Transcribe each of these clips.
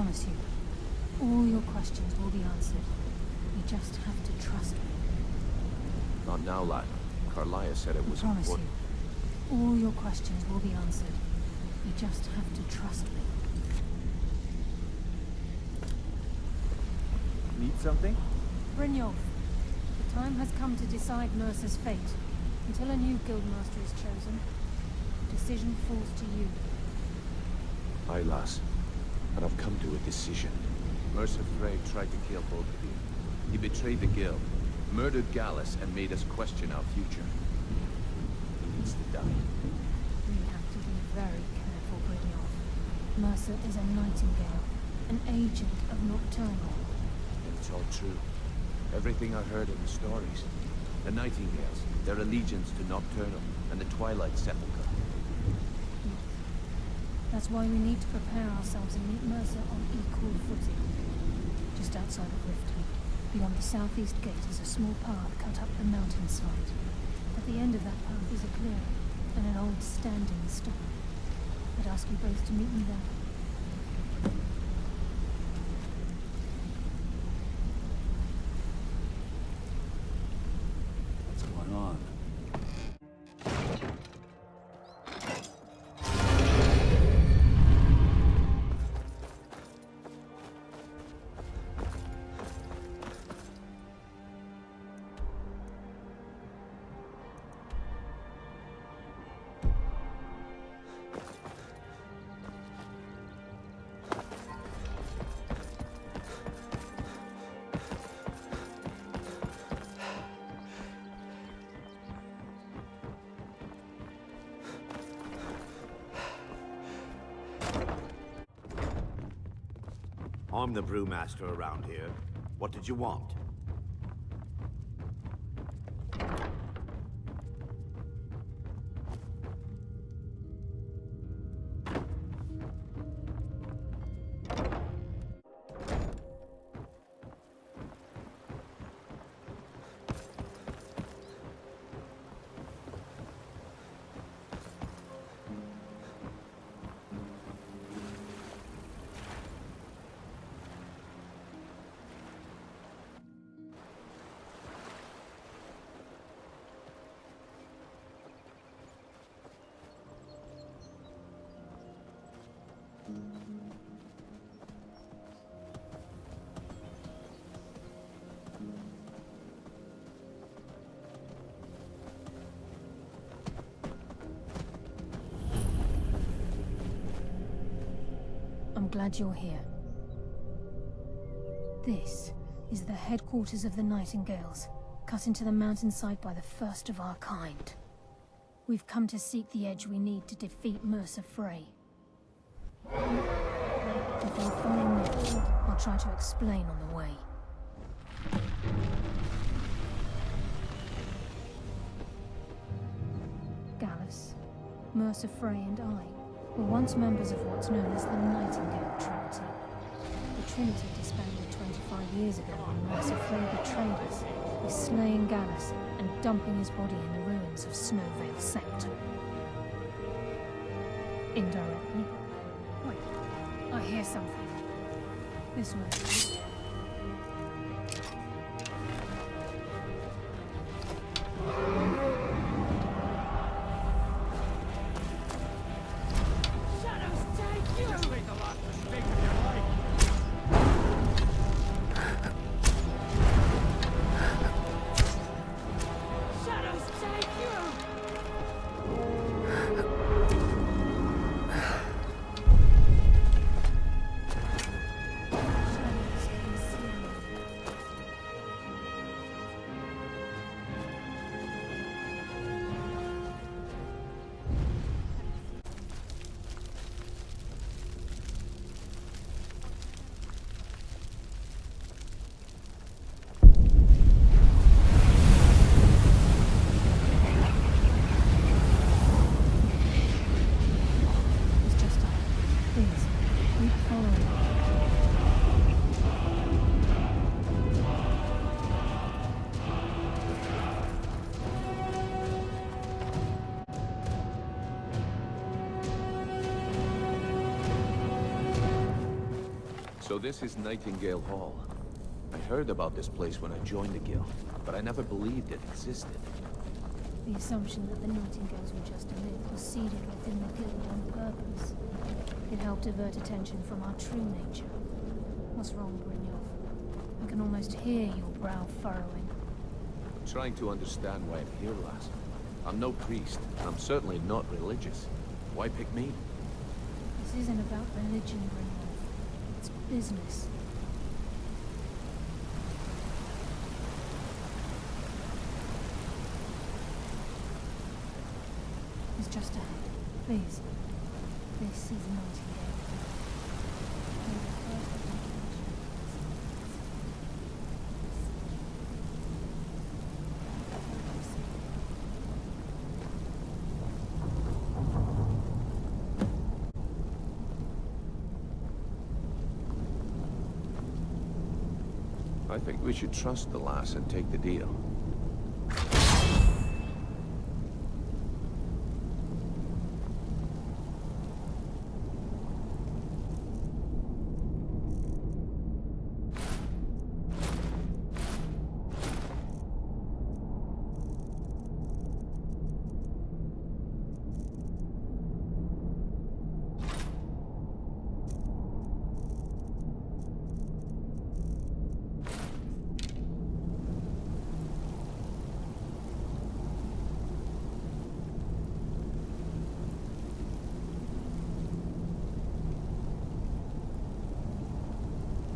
promise you, all your questions will be answered. You just have to trust me. Not now, lad. Carlia said it was I promise important. you, all your questions will be answered. You just have to trust me. Need something? Brynjolf, the time has come to decide Mercer's fate. Until a new guildmaster is chosen, the decision falls to you. Aye, lass. And I've come to a decision. Mercer Frey tried to kill both of you. He betrayed the guild, murdered Gallus, and made us question our future. He needs to die. We have to be very careful, Brynjolf. Mercer is a nightingale, an agent of Nocturnal. It's all true. Everything I heard in the stories. The Nightingales, their allegiance to Nocturnal, and the Twilight Sepulchre. That's why we need to prepare ourselves and meet Mercer on equal footing. Just outside of Riften, beyond the southeast gate is a small path cut up the mountainside. At the end of that path is a clearing, and an old standing stone. I'd ask you both to meet me there. What's going on? I'm the brewmaster around here. What did you want? I'm glad you're here. This is the headquarters of the Nightingales, cut into the mountainside by the first of our kind. We've come to seek the edge we need to defeat Mercer Frey. If you follow me, I'll try to explain on the way. Gallus, Mercer Frey and I were once members of what's known as the Nightingale Trinity. The Trinity disbanded 25 years ago when Mercer Frey betrayed us by slaying Gallus and dumping his body in the ruins of Snowvale Sector. Indirectly. Wait, I hear something. This way. So this is Nightingale Hall. I heard about this place when I joined the guild, but I never believed it existed. The assumption that the Nightingales were just a myth was seeded within the guild on purpose. It helped divert attention from our true nature. What's wrong, Brynjolf? I can almost hear your brow furrowing. I'm trying to understand why I'm here, lass. I'm no priest, and I'm certainly not religious. Why pick me? This isn't about religion, Brynjolf. It's business. It's just ahead. Please. This is Nightingale. May the first of the I think we should trust the lass and take the deal.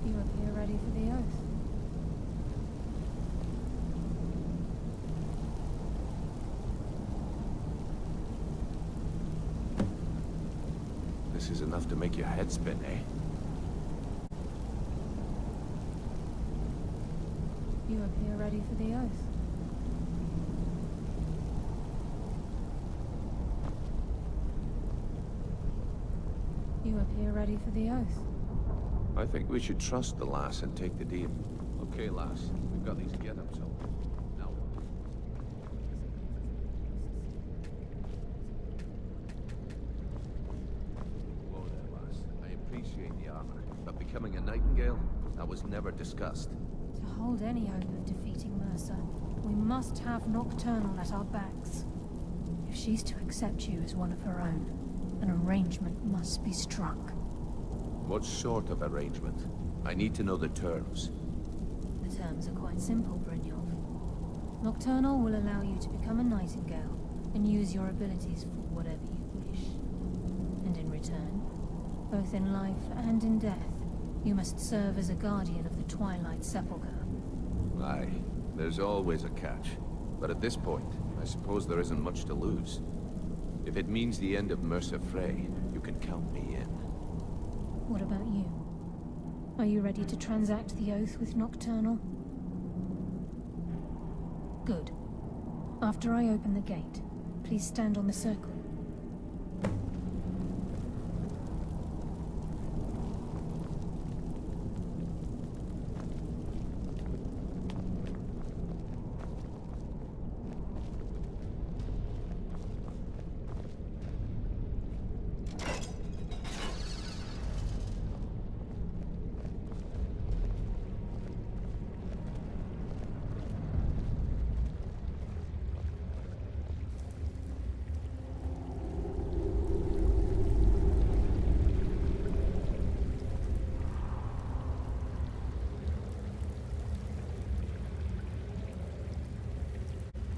You appear ready for the oath. This is enough to make your head spin, eh? You appear ready for the oath. You appear ready for the oath. I think we should trust the lass and take the deal. Okay, lass. We've got these get-ups open. Now what? Whoa there, lass. I appreciate the armor, but becoming a Nightingale? That was never discussed. To hold any hope of defeating Mercer, we must have Nocturnal at our backs. If she's to accept you as one of her own, an arrangement must be struck. What sort of arrangement? I need to know the terms. The terms are quite simple, Brynjolf. Nocturnal will allow you to become a Nightingale and use your abilities for whatever you wish. And in return, both in life and in death, you must serve as a guardian of the Twilight Sepulchre. Aye, there's always a catch. But at this point, I suppose there isn't much to lose. If it means the end of Mercer Frey, you can count me in. What about you? Are you ready to transact the oath with Nocturnal? Good. After I open the gate, please stand on the circle.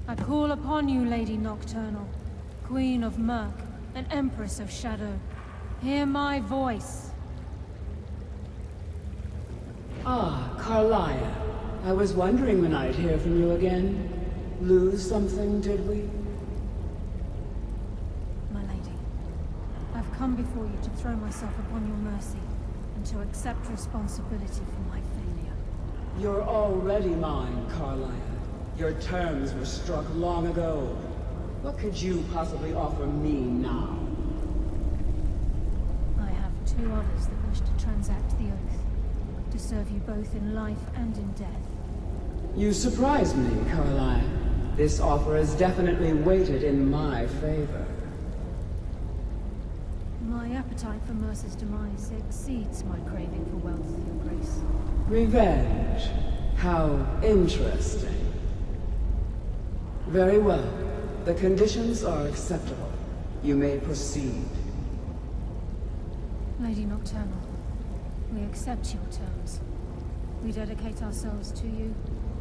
I call upon you, Lady Nocturnal, Queen of Murk and Empress of Shadow. Hear my voice. Ah, Carlia. I was wondering when I'd hear from you again. Lose something, did we? My lady, I've come before you to throw myself upon your mercy and to accept responsibility for my failure. You're already mine, Carlia. Your terms were struck long ago. What could you possibly offer me now? I have two others that wish to transact the oath, to serve you both in life and in death. You surprise me, Carlia. This offer is definitely weighted in my favor. My My appetite for Mercer's demise exceeds my craving for wealth, Your Grace. Revenge. How interesting. Very well. The conditions are acceptable. You may proceed. Lady Nocturnal, we accept your terms. We dedicate ourselves to you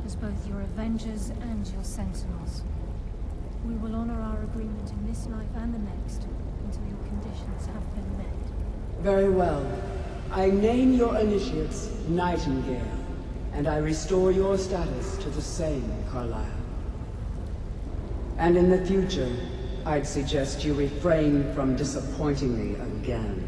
as both your avengers and your sentinels. We will honor our agreement in this life and the next until your conditions have been met. Very well. I name your initiates Nightingale, and I restore your status to the same, Carlyle. And in the future, I'd suggest you refrain from disappointing me again.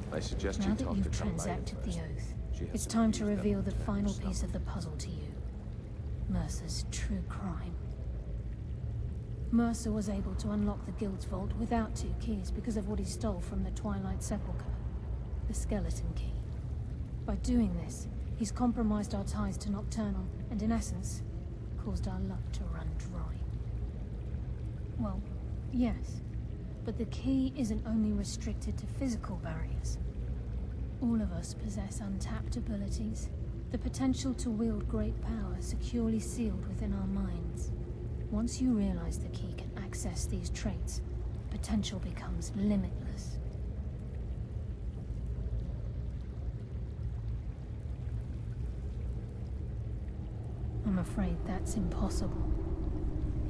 I suggest Now you that talk you've to Carlyle transacted the first. oath, She has it's some time to views that reveal the will final stop. piece of the puzzle to you. Mercer's true crime. Mercer was able to unlock the Guild's vault without 2 keys because of what he stole from the Twilight Sepulchre. The skeleton key. By doing this, he's compromised our ties to Nocturnal, and in essence, caused our luck to run dry. Well, yes. But the key isn't only restricted to physical barriers. All of us possess untapped abilities, the potential to wield great power securely sealed within our minds. Once you realize the key can access these traits, potential becomes limitless. I'm afraid that's impossible.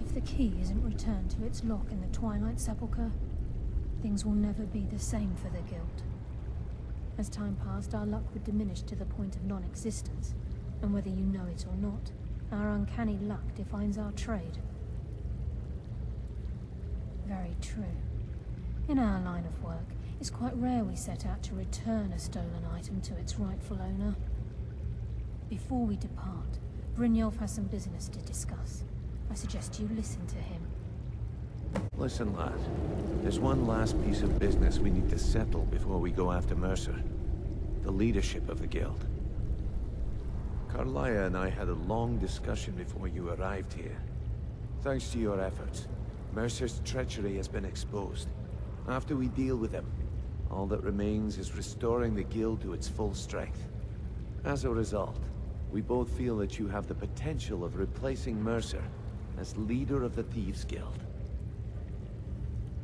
If the key isn't returned to its lock in the Twilight Sepulchre, things will never be the same for the Guild. As time passed, our luck would diminish to the point of non-existence, and whether you know it or not, our uncanny luck defines our trade. Very true. In our line of work, it's quite rare we set out to return a stolen item to its rightful owner. Before we depart, Brynjolf has some business to discuss. I suggest you listen to him. Listen, lad. There's one last piece of business we need to settle before we go after Mercer. The leadership of the Guild. Carlyle and I had a long discussion before you arrived here. Thanks to your efforts, Mercer's treachery has been exposed. After we deal with him, all that remains is restoring the Guild to its full strength. As a result, we both feel that you have the potential of replacing Mercer as leader of the Thieves Guild.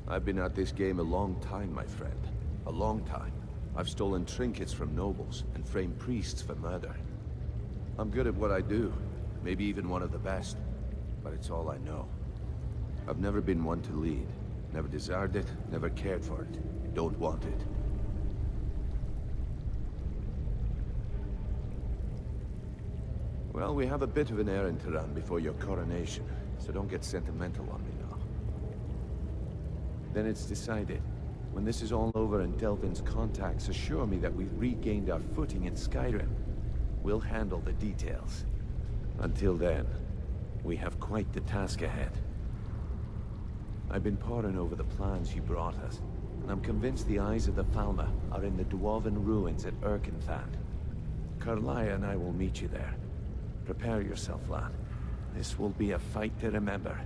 I've been at this game a long time, my friend. A long time. I've stolen trinkets from nobles and framed priests for murder. I'm good at what I do, maybe even one of the best, but it's all I know. I've never been one to lead. Never desired it, never cared for it. Don't want it. Well, we have a bit of an errand to run before your coronation, so don't get sentimental on me now. Then it's decided. When this is all over and Delvin's contacts assure me that we've regained our footing in Skyrim, we'll handle the details. Until then, we have quite the task ahead. I've been poring over the plans you brought us, and I'm convinced the eyes of the Falmer are in the Dwarven ruins at Erkenthand. Carlyle and I will meet you there. Prepare yourself, lad. This will be a fight to remember.